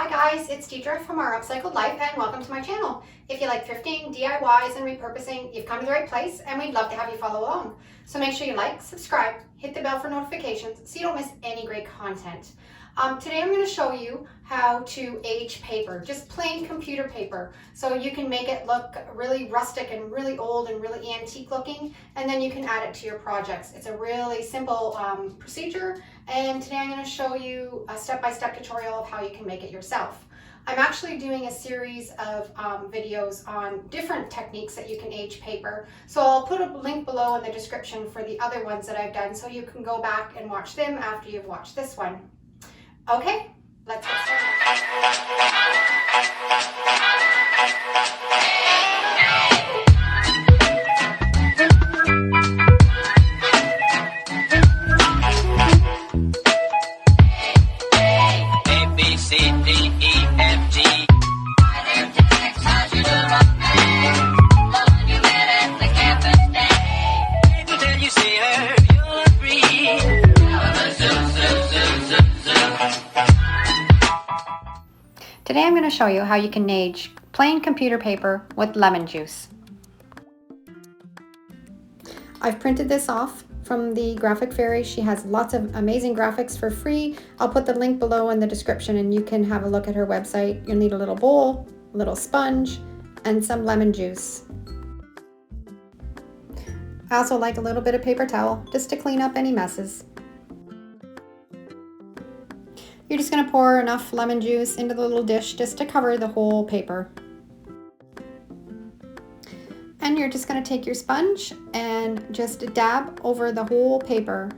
Hi guys, it's Deidre from our Upcycled Life and welcome to my channel. If you like thrifting, DIYs, and repurposing, you've come to the right place and we'd love to have you follow along. So make sure you like, subscribe, hit the bell for notifications so you don't miss any great content. Today I'm going to show you how to age paper, just plain computer paper. So you can make it look really rustic and really old and really antique looking, and then you can add it to your projects. It's a really simple procedure, and today I'm going to show you a step-by-step tutorial of how you can make it yourself. I'm actually doing a series of videos on different techniques that you can age paper. So I'll put a link below in the description for the other ones that I've done so you can go back and watch them after you've watched this one. Okay, let's get started. A, B, C, D, E, F, G. Till you see her, you'll agree. Today I'm going to show you how you can age plain computer paper with lemon juice. I've printed this off from the Graphic Fairy. She has lots of amazing graphics for free. I'll put the link below in the description and you can have a look at her website. You'll need a little bowl, a little sponge, and some lemon juice. I also like a little bit of paper towel just to clean up any messes. You're just going to pour enough lemon juice into the little dish just to cover the whole paper. And you're just going to take your sponge and just dab over the whole paper.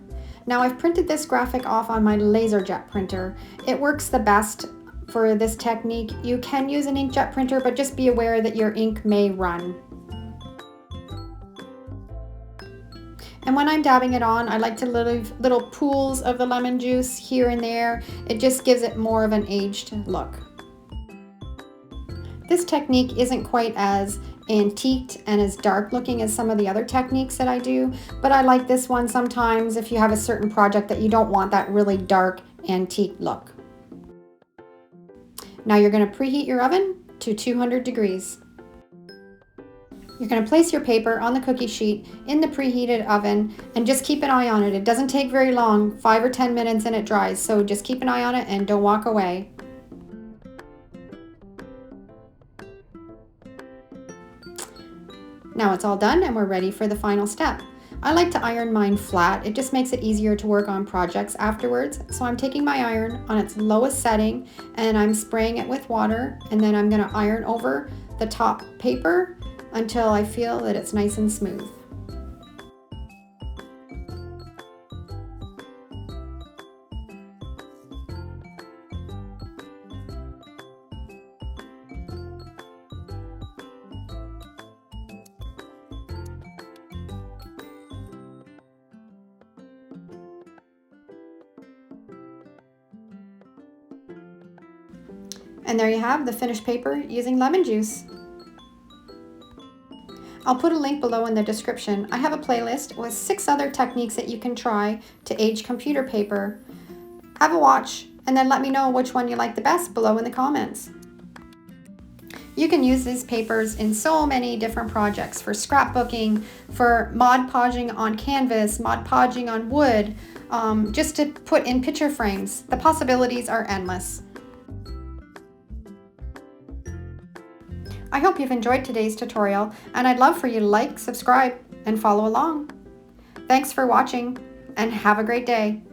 Now I've printed this graphic off on my LaserJet printer. It works the best for this technique. You can use an inkjet printer, but just be aware that your ink may run. And when I'm dabbing it on, I like to leave little pools of the lemon juice here and there. It just gives it more of an aged look. This technique isn't quite as antiqued and as dark looking as some of the other techniques that I do, but I like this one sometimes if you have a certain project that you don't want that really dark antique look. Now you're going to preheat your oven to 200 degrees. You're going to place your paper on the cookie sheet in the preheated oven and just keep an eye on it. It doesn't take very long, 5 or 10 minutes, and it dries. So just keep an eye on it and don't walk away. Now it's all done and we're ready for the final step. I like to iron mine flat. It just makes it easier to work on projects afterwards. So I'm taking my iron on its lowest setting and I'm spraying it with water, and then I'm going to iron over the top paper until I feel that it's nice and smooth. And there you have the finished paper using lemon juice. I'll put a link below in the description. I have a playlist with 6 other techniques that you can try to age computer paper. Have a watch and then let me know which one you like the best below in the comments. You can use these papers in so many different projects, for scrapbooking, for Mod Podging on canvas, Mod Podging on wood, just to put in picture frames. The possibilities are endless. I hope you've enjoyed today's tutorial, and I'd love for you to like, subscribe, and follow along. Thanks for watching, and have a great day.